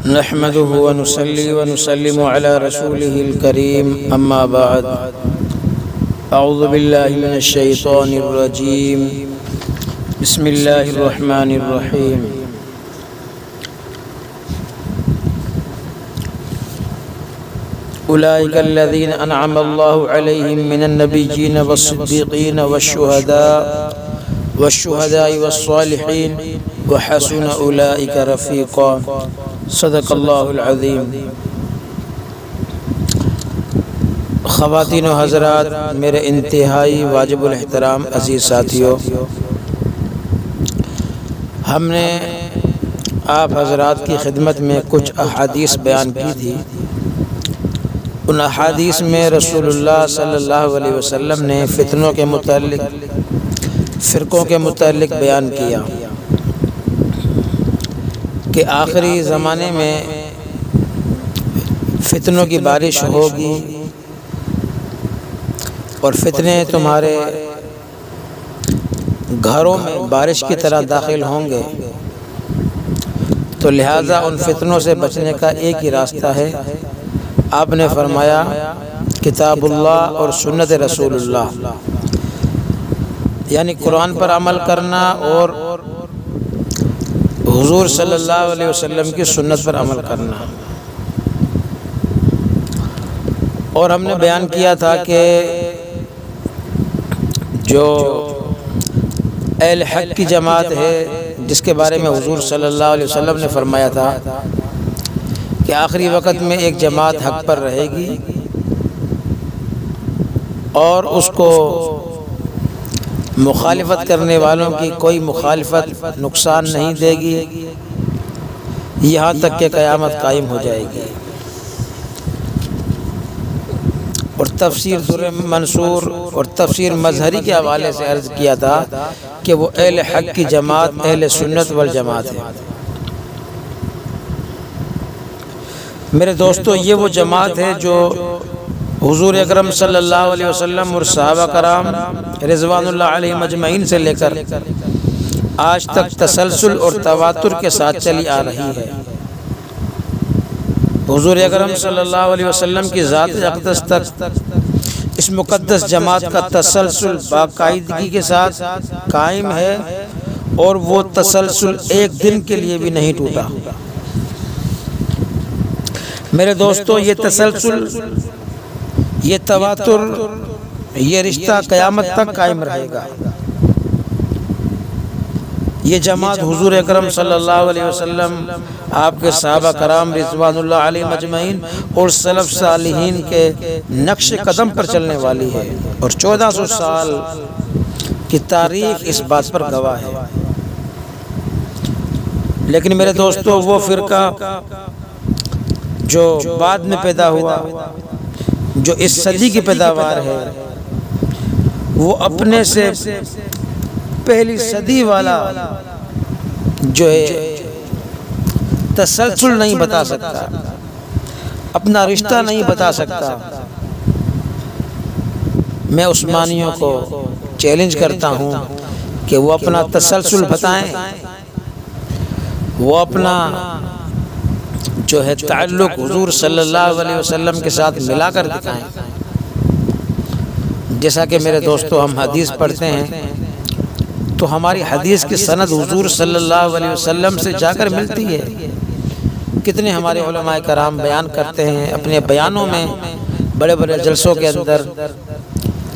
नहमदुहु व नुसल्ली व नुसल्लिमु अला रसूलिहिल करीम अम्मा बाद अऊज़ु बिल्लाहि मिनश शैतानिर रजीम बिस्मिल्लाहिर रहमानिर रहीम। उलाइका अल्लज़ीना अनअम अल्लाहु अलैहिम मिनन नबिय्यीन वस्सिद्दीक़ीन वश्शुहदाኢ वस्सालिहीन व हसुन उलाइका रफ़ीक़ा। सदक़ल्लाहुल अज़ीम। ख़वातीन व हज़रात, मेरे इंतहाई वाजिबुल एहतराम अज़ीज़ साथियों, हमने आप हज़रात की खिदमत में कुछ अहादीस बयान की थी। उन अहादीस में रसूलुल्लाह सल्लल्लाहु अलैहि वसल्लम ने फ़ितनों के मुताल्लिक़, फ़िरक़ों के मुताल्लिक़ बयान किया कि आखिरी ज़माने में फ़ितनों की बारिश होगी और फ़ितने तुम्हारे घरों में बारिश की तरह दाखिल होंगे। तो लिहाजा उन फ़ितनों से बचने का एक ही रास्ता है। आपने फरमाया किताबुल्लाह और सुन्नत रसूलुल्लाह, यानी कुरान पर अमल करना और हुज़ूर सल्लल्लाहु अलैहि वसल्लम की सुन्नत पर अमल करना। और हमने बयान किया था कि जो अहले हक़ की जमात है, जिसके बारे में हुज़ूर सल्लल्लाहु अलैहि वसल्लम ने फरमाया था कि आखिरी वक़्त में एक जमात हक़ पर रहेगी और उसको मुखालिफत करने वालों की कोई मुखालिफत नुकसान नहीं देगी, यहाँ तक कि क़यामत कायम हो जाएगी। और तफसीर दुर्र मंसूर और तफसीर मज़हरी के हवाले से अर्ज़ किया था कि वो अहले हक़ की जमात अहले सुन्नत वल जमात है। मेरे दोस्तों, ये वो जमात है जो हुज़ूर अकरम सल्लल्लाहु अलैहि वसल्लम और सहाबा कराम रिज़वानुल्लाह अलैहिम अजमईन से लेकर आज तक तसलसल और तवातुर के साथ चली आ रही है। हुज़ूर अकरम सल्लल्लाहु अलैहि वसल्लम की ज़ात अक़दस तक इस मुक़द्दस जमात का तसलसल बाकायदगी के साथ कायम है और वो तसलसल एक दिन के लिए भी नहीं टूटा। मेरे दोस्तों, ये तसलसल, ये तवातुर, ये रिश्ता क़यामत तक कायम रहेगा। ये जमात हुज़ूर अकरम सल्लल्लाहु अलैहि वसल्लम, आपके सहाबा कराम रिज़वानुल्लाह अलैहिम अजमईन और सलफ़ सालिहीन के नक्श कदम पर चलने वाली है और 1400 साल की तारीख़ इस बात पर गवाह है। लेकिन मेरे दोस्तों, वो फ़िरका जो बाद में पैदा हुआ, जो इस सदी की पैदावार है, वो अपने से पहली सदी वाला जो है तसलसल नहीं बता सकता, अपना रिश्ता नहीं बता सकता। मैं उस्मानियों को चैलेंज करता हूँ कि वो अपना तसलसल बताएं, वो अपना जो है ताल्लुक़ हुज़ूर सल्लल्लाहु अलैहि वसल्लम के साथ मिलाकर दिखाएं। जैसा कि मेरे दोस्तों, हम हदीस पढ़ते हैं तो हमारी हदीस की सनद हुज़ूर सल्लल्लाहु अलैहि वसल्लम से जाकर मिलती है। कितने हमारे उलमाए कराम बयान करते हैं अपने बयानों में, बड़े बड़े जलसों के अंदर,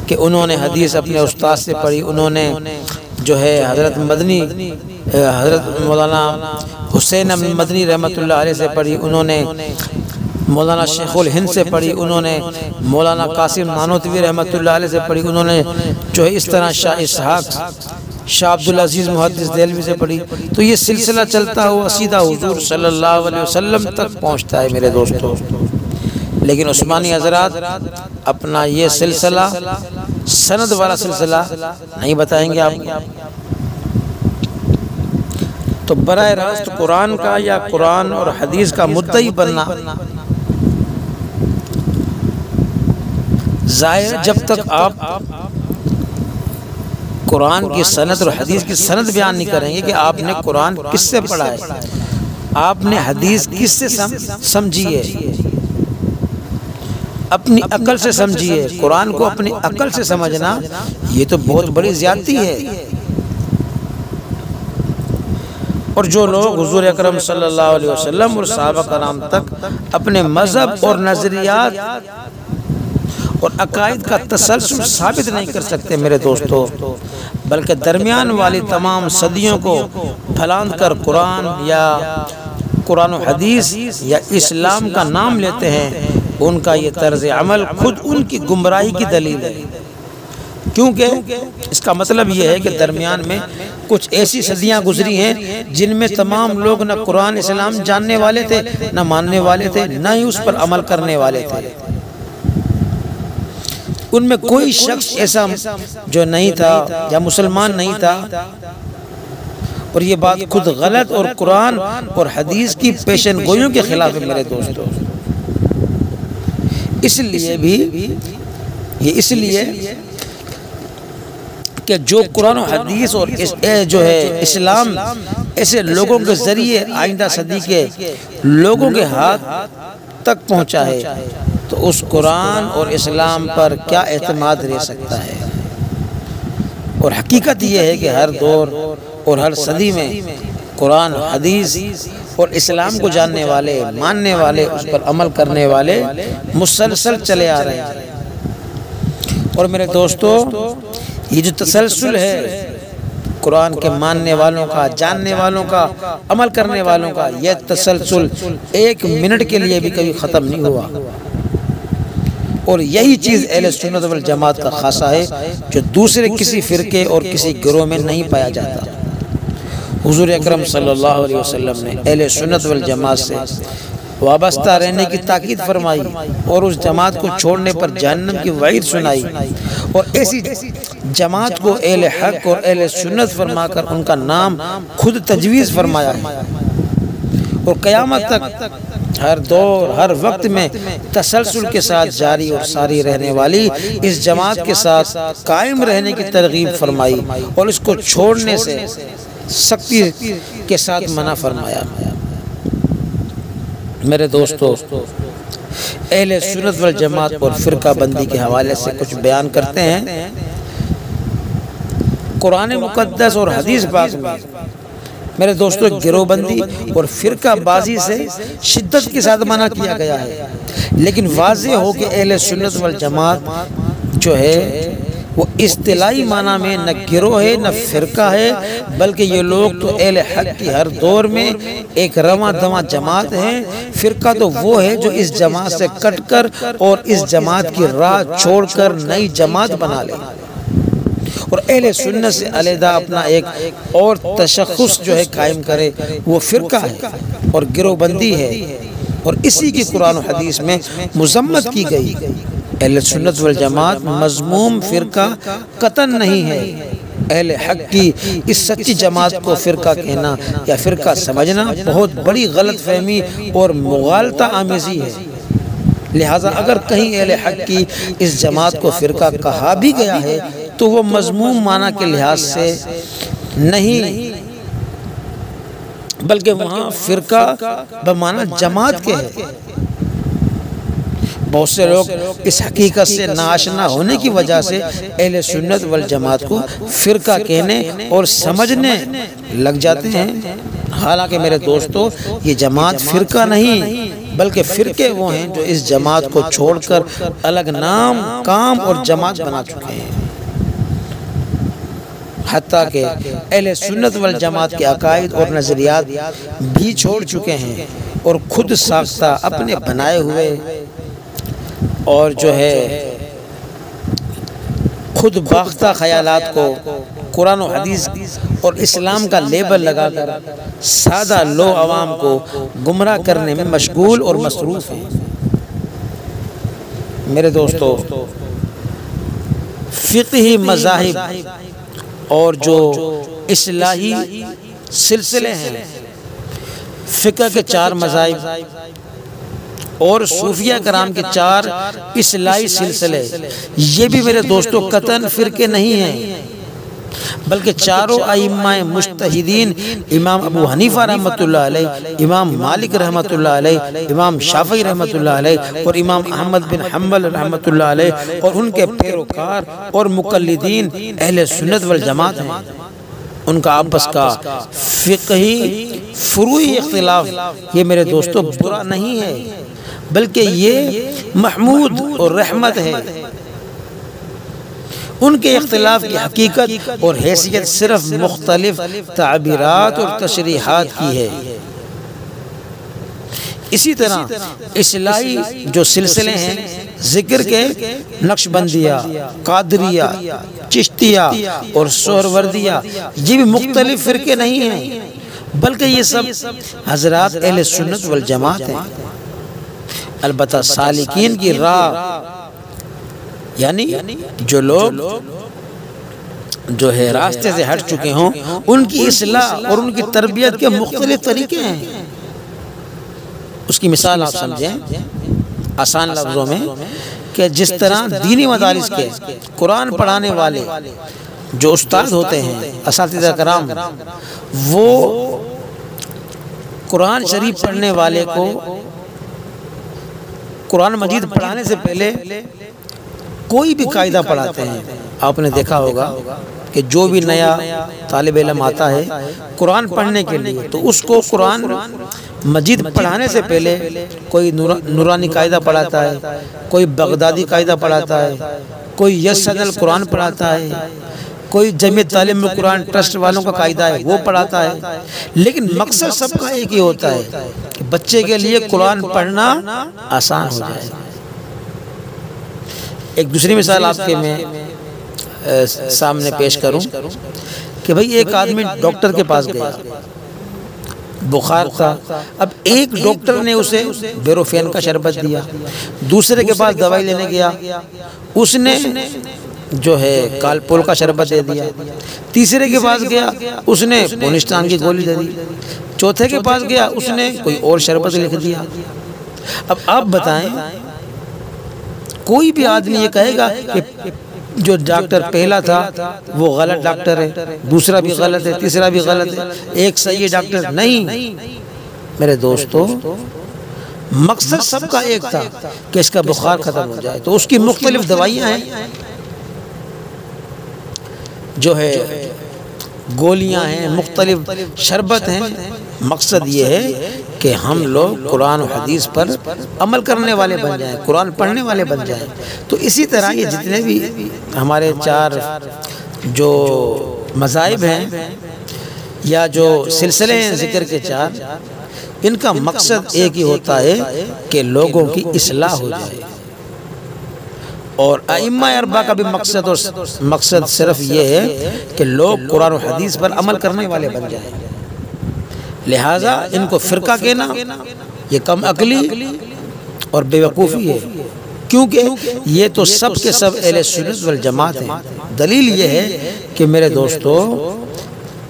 कि उन्होंने हदीस अपने उस्ताद से पढ़ी, उन्होंने जो है हज़रत मौलाना हुसैन मदनी रहमतुल्लाह अलैह से पढ़ी, उन्होंने मौलाना शेखुल हिंद से पढ़ी, उन्होंने मौलाना कासिम नानोतवी रहमतुल्लाह अलैह से पढ़ी, उन्होंने जो है इस तरह शाह इसहाक़, शाह अब्दुल अज़ीज़ मुहद्दिस देलवी से पढ़ी। तो ये सिलसिला चलता हुआ सीधा हुज़ूर सल्लल्लाहु अलैहि वसल्लम तक पहुँचता है मेरे दोस्तों। लेकिन उस्मानी हज़रात अपना ये सिलसिला, सनद वाला सिलसिला नहीं बताएंगे आपको। तो बराह रास्त कुरान का या कुरान और हदीस का मुद्दई बनना ज़ाहिर, जब तक आप कुरान की सनद और हदीस की सनद बयान नहीं करेंगे कि आपने कुरान किससे पढ़ा है, आपने हदीस किससे समझिए? अपनी अकल से समझिए। कुरान को अपनी अकल से समझना ये तो बहुत बड़ी ज्यादती है। और जो लोग हुजूर अकरम सल्लल्लाहु अलैहि वसल्लम और सहाबा कराम तक अपने मजहब और नजरियात और अकायद का तसलसल साबित नहीं कर सकते मेरे दोस्तों, बल्कि दरमियान वाली तमाम सदियों को फलांग कर कुरान या कुरान और हदीस या इस्लाम का नाम लेते हैं, उनका ये तर्ज अमल खुद उनकी गुमराही की दलील है। क्योंकि इसका मतलब ये है कि दरमियान में कुछ ऐसी सदियां गुजरी हैं जिनमें तमाम लोग न कुरान इस्लाम जानने वाले थे, न मानने वाले थे, न ही उस पर अमल करने वाले थे। उनमें कोई शख्स ऐसा जो नहीं था या मुसलमान नहीं था। और ये बात खुद गलत और कुरान और हदीस की पेशन गोइयों के खिलाफ है मेरे दोस्तों। इसलिए कि जो कुरान और हदीस और जो है इस्लाम ऐसे लोगों के जरिए आइंदा सदी के लोगों के हाथ तक पहुंचा है, तो उस कुरान और इस्लाम पर क्या एतमाद रह सकता है? और हकीकत यह है कि हर दौर और हर सदी में कुरान, हदीस और इस्लाम को जानने वाले, मानने वाले, उस पर अमल करने वाले मुसलसल चले आ रहे हैं। और मेरे दोस्तों, ये जो तसलसल है कुरान के मानने वालों का, जानने वालों का, अमल करने वालों का, यह तसलसल एक मिनट के लिए भी कभी ख़त्म नहीं हुआ। और यही चीज़ अहले सुन्नत वल जमात का खासा है, जो दूसरे किसी फ़िरके और किसी गिरोह में नहीं पाया जाता। हुजूर अकरम सल्लल्लाहु अलैहि वसल्लम ने अहले सुन्नत वल जमात से वाबस्ता रहने की ताकीद फरमाई और उस जमात को छोड़ने पर जहन्नम की वईद सुनाई। और ऐसी जमात को अहले हक और अहले सुन्नत फरमाकर उनका नाम खुद तजवीज़ फरमाया है। और क़यामत तक हर दौर, हर वक्त में तसलसल के साथ जारी और सारी रहने वाली इस जमात के साथ कायम रहने की तरगीब फरमाई और इसको छोड़ने से सख्ती के साथ मना फरमाया। मेरे दोस्तों, अहले सुन्नत वल जमात और फ़िरका बंदी के हवाले से कुछ बयान करते हैं। कुरान मुक़द्दस और हदीस पाक में मेरे दोस्तों गिरोहबंदी और फ़िरका बाजी से शिद्दत के साथ मना किया गया है। लेकिन वाज़ेह हो कि अहले सुन्नत वल जमात जो है वो इस्तिलाही माना में न गिरोह है न फ़िरका है, बल्कि ये लोग तो अहले हक की हर दौर में एक रवां दवां जमात है। फ़िरका तो वो है जो इस जमात से कट कर और इस जमात की राह छोड़कर नई जमात बना ले और अहले सुन्नत से अलहदा अपना एक और तशख़्ख़ुस जो है कायम करे, वो फ़िरका है और गिरोहबंदी है। और इसी की कुरान और हदीस में मुज़म्मत की गई। अहले सुन्नत वल जमात मज़मूम फ़िरका कतन नहीं है। अहले हक की इस सच्ची जमात को फ़िरका कहना या फ़िरका समझना बहुत बड़ी गलत फहमी और मुग़ालता आमेज़ी है। लिहाजा अगर कहीं अहले हक की इस जमात को फ़िरका कहा भी गया है तो वो मज़मूम माना के लिहाज से नहीं, बल्कि वहाँ फ़िरका बमाना जमात के है। बहुत से लोग इस हकीकत से नाआशना होने की वजह से अहले सुन्नत वल जमात को फ़िरका कहने और समझने लग जाते हैं। हालांकि मेरे दोस्तों, ये जमात फ़िरका नहीं बल्कि फ़िरके वो हैं जो इस जमात को छोड़कर अलग नाम, काम और जमात बना चुके हैं। हत्ता के अहले सुन्नत वल जमात के अकायद और नज़रियात भी छोड़ चुके हैं और खुद साख्ता अपने बनाए हुए और जो है खुद बाख्ता ख़यालात को कुरान और हदीस और इस्लाम का लेबल लगाकर सादा लो अवाम को गुमराह करने में मशगूल और मसरूफ़ हैं। मेरे दोस्तों, फ़िक़ही मज़ाहिब और जो इस्लाही सिलसिले हैं, फ़िक़ह के 4 मज़ाहिब और सूफिया कराम के 4 इस्लाही सिलसिले, ये भी मेरे दोस्तों कतन फ़िरके नहीं हैं, बल्कि चारों आइम्माए मुज्तहिदीन इमाम अबू हनीफा रहमतुल्लाह अलैह, इमाम मालिक रहमतुल्लाह अलैह, इमाम शाफी रहमतुल्लाह अलैह और इमाम अहमद बिन हम्बल रहमतुल्लाह अलैह और उनके पैरोकार और मुक़ल्लिदीन अहले सुन्नत वल जमात हैं। उनका आपस का फ़िक़ही फ़ुरूई इख्तिलाफ ये मेरे दोस्तों बुरा नहीं है, बल्कि ये महमूद और रहमत है। उनके इख्तिलाफ की हकीकत और हैसियत सिर्फ मुख्तलिफ ताबीरात और तशरीहात की है। इसी तरह इस्लाही जो सिलसिले हैं जिक्र के, नक्शबंदिया, कादरिया, चिश्तिया और सोहरवर्दिया, ये भी मुख्तलिफ फ़िरके नहीं हैं, बल्कि ये सब हजरात अहले सुन्नत वल जमात हैं। अलबत्ता सालिकीन की राह यानी जो लोग जो है रास्ते से हट चुके हों, उनकी इस्लाह और उनकी तरबियत के मुख्तलिफ तरीके हैं। उसकी मिसाल आप समझें आसान लफ्ज़ों में कि जिस तरह दीनी मदारिस के कुरान पढ़ाने वाले जो उस्ताद होते हैं, असातिज़ा कराम, वो कुरान शरीफ पढ़ने वाले को कुरान मजीद पढ़ाने से पहले कोई भी कायदा पढ़ाते हैं। आपने देखा होगा कि जो भी नया तालिब इल्म आता है कुरान पढ़ने के लिए, तो उसको कुरान मजीद पढ़ाने से पहले कोई नूरानी कायदा पढ़ाता है, कोई बगदादी कायदा पढ़ाता है, कोई यस्सदल कुरान पढ़ाता है, कोई जमीयत तालीम में कुरान ट्रस्ट वालों का कायदा है वो पढ़ाता है। लेकिन मकसद सबका एक ही होता है कि बच्चे के लिए कुरान पढ़ना आसान हो जाए। एक दूसरी मिसाल आपके मैं सामने पेश करूं कि भाई एक आदमी डॉक्टर के पास गया, बुखार था। अब एक डॉक्टर ने उसे बेरोफेन का शरबत दिया, दूसरे के पास दवाई लेने गया, उसने जो है कालपोल का शरबत दे दिया, तीसरे के पास गया उसने पोनिस्टान की गोली दे दी, चौथे के पास गया उसने कोई और शरबत लिख दिया। अब आप बताएं, कोई भी आदमी ये कहेगा कि जो डॉक्टर पहला था वो गलत डॉक्टर है, दूसरा भी गलत है, तीसरा भी गलत है, एक सही डॉक्टर नहीं। मेरे दोस्तों, मकसद सबका एक था कि इसका बुखार खत्म हो जाए, तो उसकी मुख्तलिफ दवाइयाँ हैं, जो है गोलियां हैं, मुख्तलिफ शरबत हैं। मकसद ये है कि हम लोग कुरान और हदीस पर अमल करने वाले बन जाएं, कुरान पढ़ने वाले बन जाएं। तो इसी तरह ये जितने भी हमारे चार जो मज़ाहिब हैं या जो सिलसिले हैं ज़िक्र के चार, इनका मकसद एक ही होता है कि लोगों की इस्लाह हो जाए। और अइम्मा अरबा का भी मकसद सिर्फ ये है कि लोग कुरान और हदीस पर अमल करने वाले बन जाएं। लिहाजा इनको फ़िरका कहना ये कम अकली और बेवकूफ़ी है, क्योंकि ये तो सब के सब अहले सुन्नत वल जमात हैं। दलील ये है कि मेरे दोस्तों,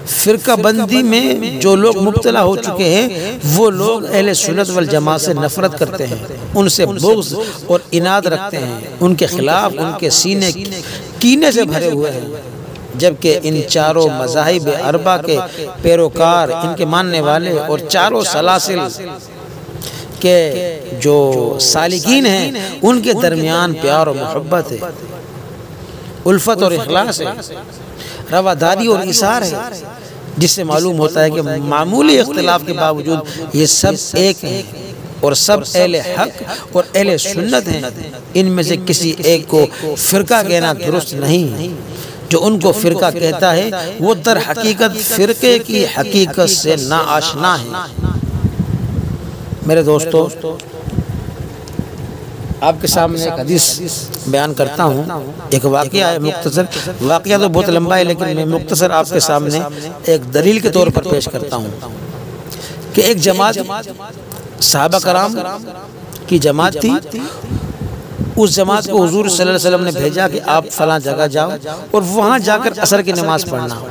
फ़िरका बंदी में जो लोग मुब्तला हो चुके हैं वो लोग अहले सुन्नत वल जमात से नफ़रत करते हैं, उनसे बुग़्ज़ और इनाद रखते हैं, उनके ख़िलाफ़ उनके सीने कीने से भरे हुए हैं। जबकि इन चारों मज़ाहिब अरबा के पैरोकार, इनके मानने वाले और चारों सलासिल के जो सालिकीन हैं, उनके दरमियान प्यार और मोहब्बत है, उल्फत और इखलास है, रवादारी और इसार है, जिससे मालूम होता है कि मामूली इख्तिलाफ के बावजूद ये सब एक हैं और सब अहले हक और अहले सुन्नत हैं। इनमें से किसी एक को फ़िरका कहना दुरुस्त नहीं। जो उनको फ़िरका कहता है वो दर हकीकत फ़िरके की हकीकत से नाआशना है। मेरे दोस्तों, आपके सामने एक हदीस बयान करता हूँ। एक वाक़या है, मुख्तसर वाक़या तो बहुत लंबा है, लेकिन मैं मुख्तसर आपके सामने एक दलील के तौर पर पेश करता हूँ कि एक जमात सहाबा कराम की जमात थी। उस जमात को हुजूर सल्लल्लाहु अलैहि वसल्लम ने भेजा कि आप फलां जगह जाओ और वहाँ जाकर असर की नमाज़ पढ़ना।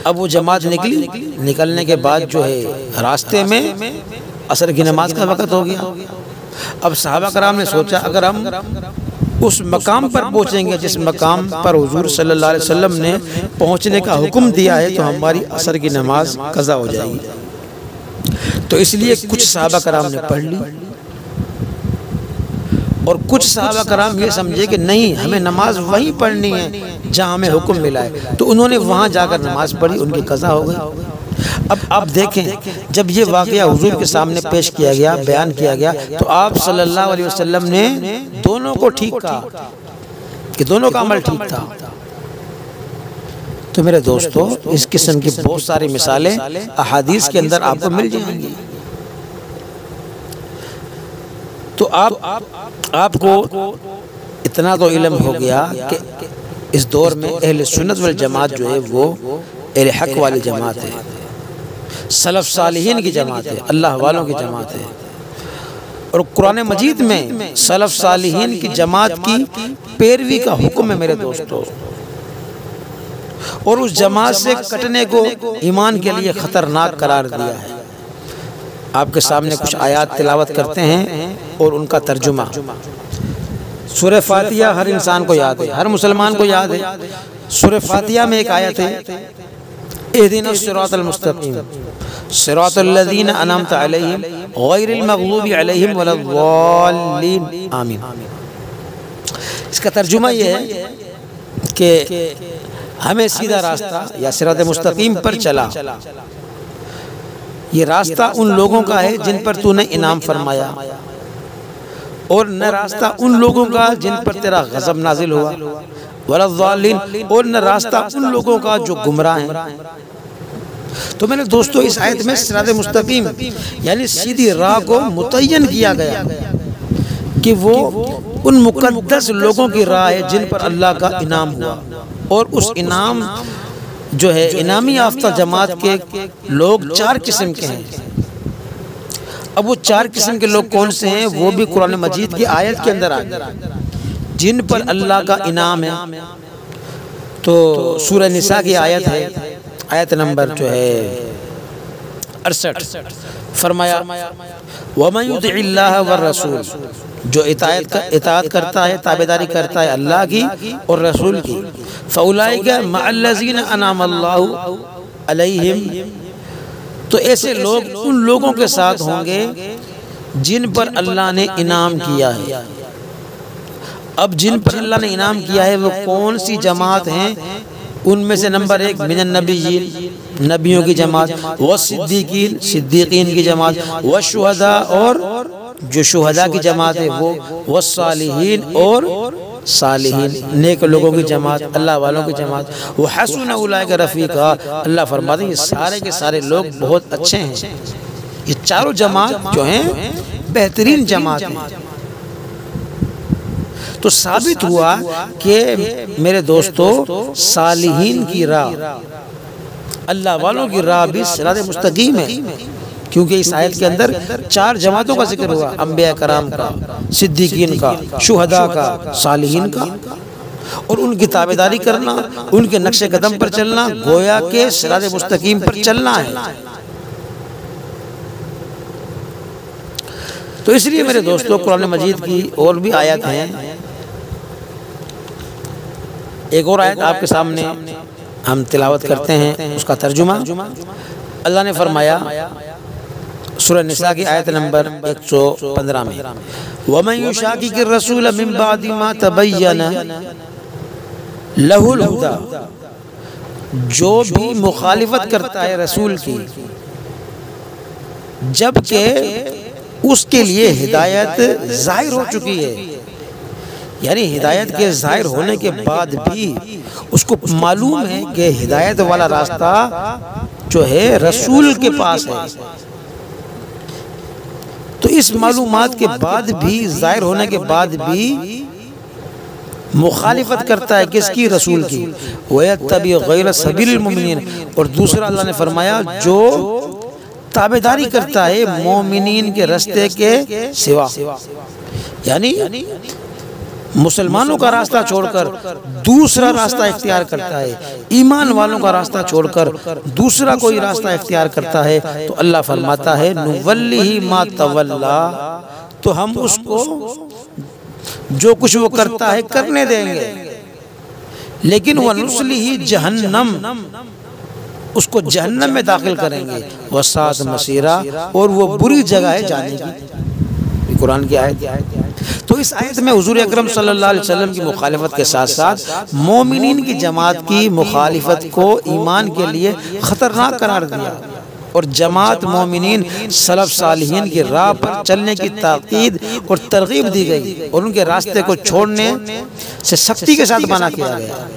अब वो जमात निकली, निकलने के बाद जो है रास्ते में असर की नमाज का वक़्त हो गया। अब सहाबा कराम ने सोचा, अगर हम उस मकाम पर पहुँचेंगे जिस मकाम पर हुजूर सल्लल्लाहु अलैहि वसल्लम ने पहुँचने का हुक्म दिया है, तो हमारी असर की नमाज कज़ा हो जाएगी। तो इसलिए कुछ सहाबा कराम ने पढ़ ली और कुछ सहाबा कराम ये समझे कि नहीं, हमें नमाज वहीं पढ़नी है जहाँ हमें हुक्म मिला है, तो उन्होंने वहाँ जाकर नमाज पढ़ी, उनकी कज़ा हो गई। अब आप देखें, जब ये वाक़या हुजूर के सामने पेश किया गया, बयान किया गया, तो आप सल्लल्लाहु अलैहि वसल्लम ने दोनों को ठीक कहा कि दोनों का अमल ठीक था। तो मेरे दोस्तों, इस किस्म की बहुत सारी मिसालें अहादीस के अंदर आपको मिल जाएंगी। तो आपको इतना तो इल्म हो गया कि इस दौर में अहले सुन्नत वल जमात जो है वो अहले हक वाली जमात है, सलफ सालिहीन की जमात है, अल्लाह वालों की जमात है। और कुरान मजीद में सलफ सालिहीन की जमात की पैरवी का हुक्म है मेरे दोस्तों, और उस जमात से कटने को ईमान के लिए खतरनाक करार दिया है। आपके सामने कुछ आयात तिलावत करते हैं और उनका तर्जुमा। सूरह फातिहा हर इंसान को याद है, हर मुसलमान को याद है। सूरह फातिहा में एक आयत है, इहदिनस सिरातल मुस्तकीम सिरातल लज़ीना अनअमता अलैहिम गैरिल मग़लूबि अलैहिम वलद्दाल्लीन आमीन। इसका तर्जुमा ये है कि हमें सीधा रास्ता या सिरात मुस्तकीम पर चला। ये रास्ता उन लोगों का है जिन पर तूने इनाम फरमाया, और न रास्ता उन लोगों का जिन पर तेरा गज़ब नाजिल हुआ, वलद्दाल्लीन, और न रास्ता उन लोगों का जो गुमराह हैं। तो मैंने दोस्तों इस आयत में सिरात मुस्तकीम यानी सीधी राह को मुतय्यन किया गया कि वो उन मुक़द्दस लोगों की राह है जिन पर अल्लाह का इनाम हुआ, और उस इनाम जो है इनामी याफ्ता जमात के लोग 4 किस्म के हैं। अब वो 4 किस्म के लोग कौन से हैं, वो भी कुरान मजीद की आयत के अंदर आ गए, जिन पर अल्लाह का इनाम है। तो सूरह निसा की आयत है, आयत नंबर जो है 68, फरमाया वमन युतिइल्लाह वर रसूल, जो इताअत करता है, ताबेदारी करता है अल्लाह की और रसूल की, फउलाइका मअल्लज़ीना अनअमल्लाहु अलैहिम, तो ऐसे लोग उन लोगों के साथ होंगे जिन पर अल्लाह ने इनाम किया है। अब जिन पर अल्लाह ने इनाम किया है वो कौन सी जमात हैं, उनमें से नंबर 1 मिनन नबिय्यीन, नबियों की जमात, व सिद्दीकीन, सिद्दीकीन की जमात, व शुहदा, और जो शुहदा की जमात है वो, व सालिहीन, और सालिहीन नेक लोगों की जमात, अल्लाह वालों की जमात, वो हसुन उलाइका रफ़ीक़ा। अल्लाह फरमाते हैं ये सारे के सारे लोग बहुत अच्छे हैं। ये चारों जमात जो हैं बेहतरीन जमात हैं। तो साबित हुआ कि मेरे दोस्तों सालिहीन की राह, अल्लाह वालों की राह भी सिरात मुस्तकीम है, क्योंकि इस आयत के अंदर 4 जमातों का जिक्र हुआ, अंबिया कराम का, सिद्दीकीन का, शुहदा का, सालिहीन का, और उनकी ताबेदारी करना, उनके नक्शे कदम पर चलना, गोया के सिरात मुस्तकीम पर चलना है। तो इसलिए मेरे दोस्तों कुरान मजीद की और भी आयत हैं। एक और आयत आपके सामने हम तिलावत करते हैं, उसका तर्जुमा। अल्लाह ने फरमाया सूरह निसा की आयत नंबर 115 में, वमन युशाकिकिर रसूल मिन बादि मा तबय्यना लहुल हुदा, जो भी मुखालिफत करता है रसूल की जबकि उसके लिए हिदायत जाहिर हो चुकी है, यानी हिदायत के जाहिर होने के बाद भी उसको मालूम है कि हिदायत वाला रास्ता जो है रसूल के पास है, तो इस मालूमात के बाद भी, जाहिर होने के बाद भी मुखालिफत करता है किसकी, रसूल की। वयत्तबि गैर सबीलिल मुमिनीन, और दूसरा अल्लाह ने फरमाया जो ताबेदारी करता है मोमिनीन के रास्ते के सिवा, यानी मुसलमानों का रास्ता छोड़कर दूसरा रास्ता इख्तियार करता है, ईमान वालों का रास्ता छोड़कर दूसरा कोई रास्ता इख्तियार करता है, तो अल्लाह फरमाता है नुवल्लिही मा तवल्ला, तो हम उसको जो कुछ वो करता है करने देंगे, लेकिन वह नुस्ली ही जहन्नम, उसको जहन्नम में दाखिल करेंगे, वसात मसीरा, और वो बुरी जगह है जाने की। कुरान की आयत। तो इस आयत में हुजूर अकरम सल्लल्लाहु अलैहि वसल्लम की मुखालिफत के साथ साथ मोमिनीन की जमात की मुखालिफत को ईमान के लिए खतरनाक करार दिया, और जमात मोमिनीन सलफ सालिहीन की राह पर चलने की ताकीद और तरगीब दी गई, और उनके रास्ते को छोड़ने से सख्ती के साथ मना किया गया।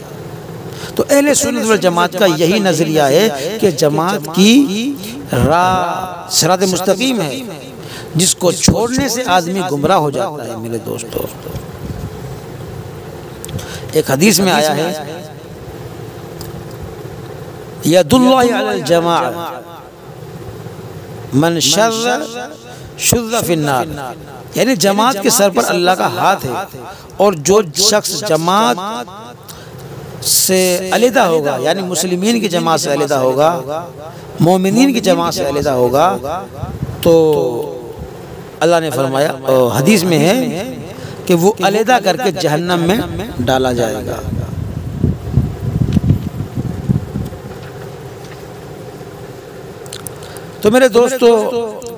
तो अहले सुन्नत वल जमात का यही नजरिया है कि जमात की राह सिरात मुस्तकीम है, जिसको छोड़ने से आदमी गुमराह हो जाता है। मेरे दोस्तों, एक हदीस में आया है, यदुल्लाहि अलल जमाअ मन शर्र शुद्ध फिन्नार, यानी जमात के सर पर अल्लाह का हाथ है, और जो शख्स जमात से अलहदा होगा, यानी मुस्लिमीन की जमात से अलहदा होगा, मोमिनीन की जमात से अलहदा होगा, तो अल्लाह ने फरमाया, हदीस में है कि वो अलहदा करके जहन्नम में डाला जाएगा। तो मेरे दोस्तों,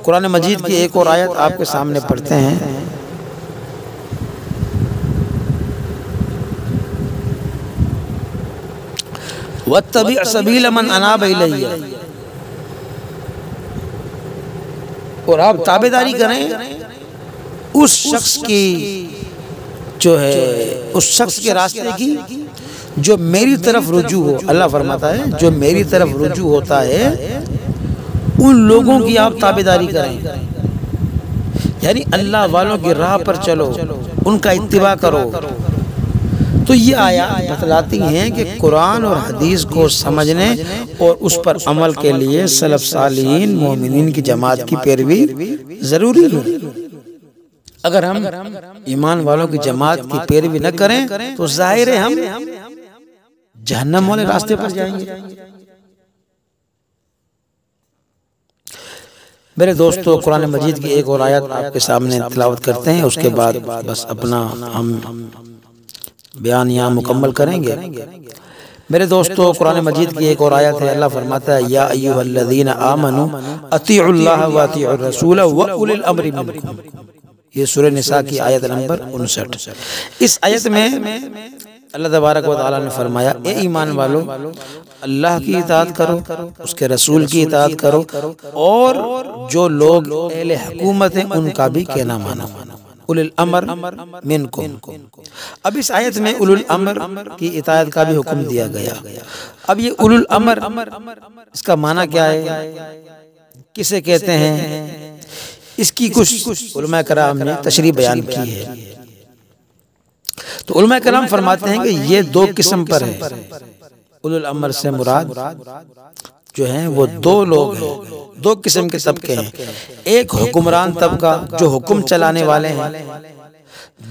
कुरान मजीद की एक और आयत आपके सामने पढ़ते हैं। वत्तबि सबील मन अनाब इलैया, और आप ताबेदारी करें उस शख्स की, जो है उस शख्स के रास्ते की जो मेरी तरफ रुजू हो। अल्लाह फरमाता है जो मेरी तरफ रुजू होता है उन लोगों की आप ताबेदारी करें, यानी अल्लाह वालों की राह पर चलो, उनका इत्तिबा करो। तो ये आयत बतलाती हैं कि कुरान और हदीस को समझने और उस पर अमल के लिए सलफ सालिहीन मोमिनीन की जमात की पैरवी जरूरी है। अगर हम ईमान वालों की जमात की पैरवी न करें तो जाहिर है हम जहन्नम वाले रास्ते पर जाएंगे। मेरे दोस्तों, कुरान मजीद की एक और आयत आपके सामने तिलावत करते हैं, उसके बाद बस अपना हम बयान यहाँ मुकम्मल करेंगे। मेरे दोस्तों, कुरान मजीद की एक और आयत है, अल्लाह फरमाता है, या अय्युहल्लज़ीना आमनू अतीउल्लाह व अतीउर रसूल व उलिल अम्रि मिनकुम। ये सूरह निसा की आयत नंबर 59। इस आयत में अल्लाह तबारक व तआला ने फरमाया, ए ईमान वालो, अल्लाह की इताअत करो, उसके रसूल की इताअत करो, और जो लोग अहले हुकूमत हैं उनका भी कहना मानो, उलुल अम्र मिनकुम। अब इस आयत में उलुल अम्र की इताअत का भी हुक्म दिया गया। अब ये उलुल अम्र, इसका माना क्या है, किसे कहते हैं, इसकी कुछ उलमा कराम ने तशरीह बयान की है। तो उलमा कराम फरमाते हैं कि ये दो किस्म पर है। उलुल अम्र से मुराद जो है वो दो लोग हैं, दो किस्म के तबके हैं। एक हुक्मरान तबका जो हुक्म चलाने वाले हैं,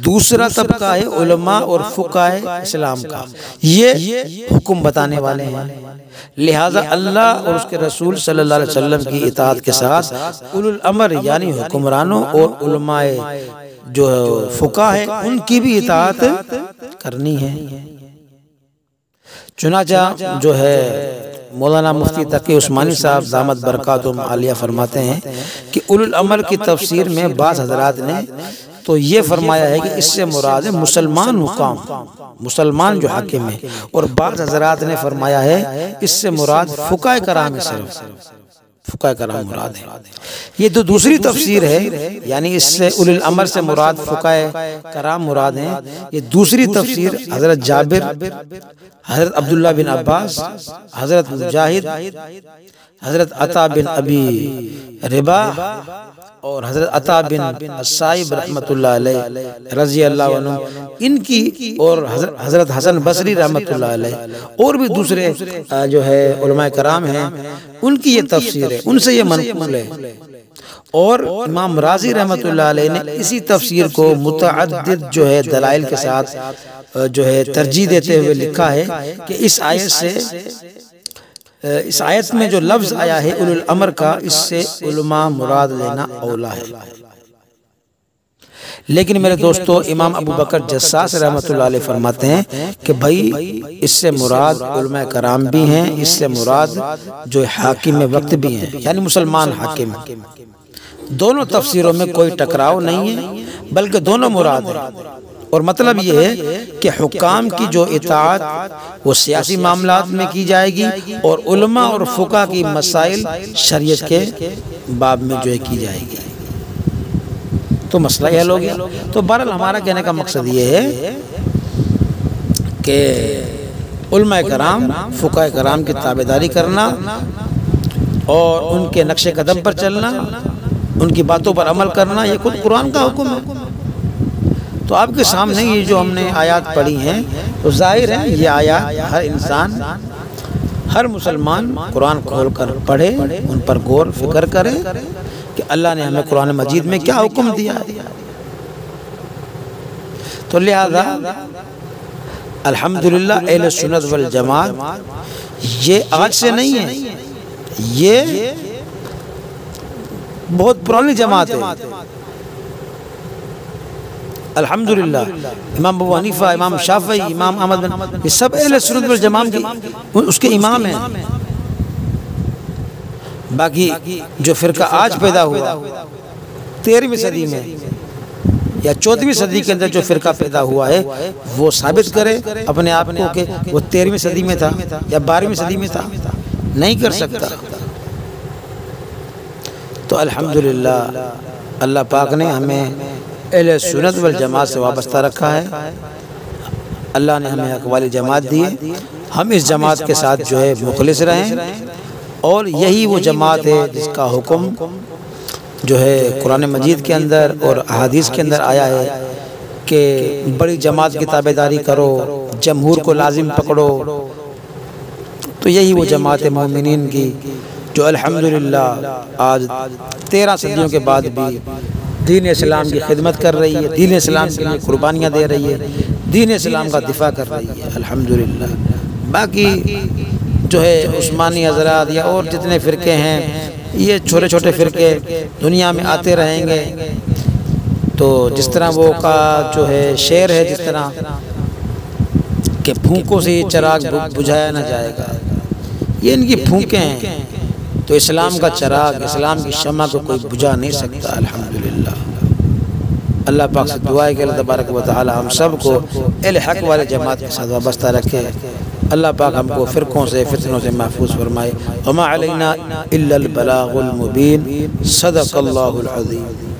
दूसरा तबका है उलमा और फुकाए इस्लाम का, ये हुक्म बताने वाले हैं। लिहाजा अल्लाह और उसके रसूल सल्लल्लाहु अलैहि वसल्लम की इताअत के साथ उलुल अम्र यानी हुक्मरानों और उलमाए जो फुका है उनकी भी इताअत करनी है। चुनाचा जो है मौलाना मुफ्ती तकी उस्मानी साहब दामत बरकातुहुम आलिया फरमाते हैं कि उलुल अम्र की तफसीर में बाज़ हज़रात ने तो ये फरमाया है कि इससे मुराद है मुसलमान हुकाम, मुसलमान जो हाकिम है, और बाज़ हज़रात ने फरमाया है इससे मुराद फुकाए कराम है, सिर्फ फुकाए कराम मुराद है। ये तो दूसरी तफसीर है, यानी इससे उलुल अम्र से मुराद फुकाए कराम मुराद है। ये दूसरी तफसीर हजरत जाबिर, हजरत अब्दुल्ला बिन अब्बास, हजरत मुजाहिद, हजरत अता बिन अबी रिबा और हजरत अता बिन साइब रहमतुल्लाह अलैह रज़ी अल्लाह अन्हु, इनकी और हजरत हसन बसरी रहमतुल्लाह अलैह और भी दूसरे जो है उलमाए कराम हैं, उनकी ये तफसीर है, उनसे ये मनक़ूल है। और इमाम राज़ी रहमतुल्लाह अलैह ने इसी तफसीर को मुतअद्दिद जो है दलाइल के साथ जो है तरजीह देते हुए लिखा है कि इस आयत में जो लफ्ज आया है उलुल अम्र का, इससे उलमा मुराद लेना औला है। लेकिन मेरे दोस्तों इमाम अबू बकर जस्सास रहमतुल्लाह अलैह फरमाते हैं कि भाई इससे मुराद उलमा कराम भी हैं, इससे मुराद जो हाकिम वक्त भी हैं, यानी मुसलमान हाकिम। दोनों तफसीरों में कोई टकराव नहीं है, बल्कि दोनों मुराद है। और मतलब ये है कि हुक्काम की जो इताअत वो सियासी मामलात में की जाएगी और उलमा और फुका की मसाइल शरीयत के बाब में जो है की जाएगी, तो मसला ही हल हो गया। तो बहरहाल हमारा कहने का मकसद ये है कि उलमा कराम फुका कराम की ताबेदारी करना और उनके नक्शे कदम पर चलना, उनकी बातों पर अमल करना, ये खुद कुरान का हुक्म है। तो आपके सामने ये जो हमने आयात पढ़ी हैं, तो जाहिर है ये आयात हर इंसान, हर मुसलमान कुरान खोल कर पढ़े, उन पर गौर फिक्र करे कि अल्लाह ने हमें कुरान मजीद में क्या हुक्म दिया है। तो लिहाजा अल्हम्दुलिल्लाह अहले सुन्नत वल जमात ये आज से नहीं है, ये बहुत पुरानी जमात है। अल्हम्दुलिल्लाह इमाम अबू हनीफा, इमाम शाफई, इमाम अहमद बिन, ये सब अहले सुन्नत वल जमात के उसके इमाम हैं। बाकी जो फिरका आज पैदा हुआ 13वीं सदी में या 14वीं सदी के अंदर जो फिरका पैदा हुआ है, वो साबित करे अपने आप को कि वो 13वीं सदी में था या 12वीं सदी में था, नहीं कर सकता। तो अल्हम्दुलिल्लाह अल्लाह पाक ने हमें अहले सुन्नत वल जमात से वाबस्ता रखा है। अल्लाह ने हमें हक वाली जमात दी है, हम इस जमात के साथ जो है मुखलिस रहें। और यही वो जमात है जिसका हुक्म जो है कुरान मजीद के अंदर और अहादीस के अंदर आया है कि बड़ी जमात की ताबेदारी करो, जमहूर को लाजिम पकड़ो। तो यही वो जमात है मोमिनीन की जो अल्हम्दुलिल्लाह आज 13 सदियों के बाद भी दीन इस्लाम की खिदमत कर रही है, दीन इस्लाम के लिए कुर्बानियाँ दे रही है, दीन इस्लाम का दिफा कर रही है अल्हम्दुलिल्लाह। बाकी जो है उस्मानी हज़रात या और जितने फ़िरके हैं, ये छोटे छोटे फ़िरके दुनिया में आते रहेंगे। तो जिस तरह वो का जो है शेर है, जिस तरह के फूंकों से ये चिराग बुझाया ना जाएगा, ये इनकी फूंकें हैं। तो इस्लाम का चिराग, इस्लाम की शम्मा को कोई बुझा नहीं सकता अल्हम्दुलिल्लाह। अल्लाह पाक से दुआ है कि अल्लाह तबारक व तआला हम सब को अहले हक वाले जमात के साथ वाबस्ता रखे। अल्लाह पाक हमको फ़िरक़ों से फितनों से महफूज फरमाए। वमा अलैना इल्लल बलागुल मुबीन। सदक़ल्लाहुल अज़ीम।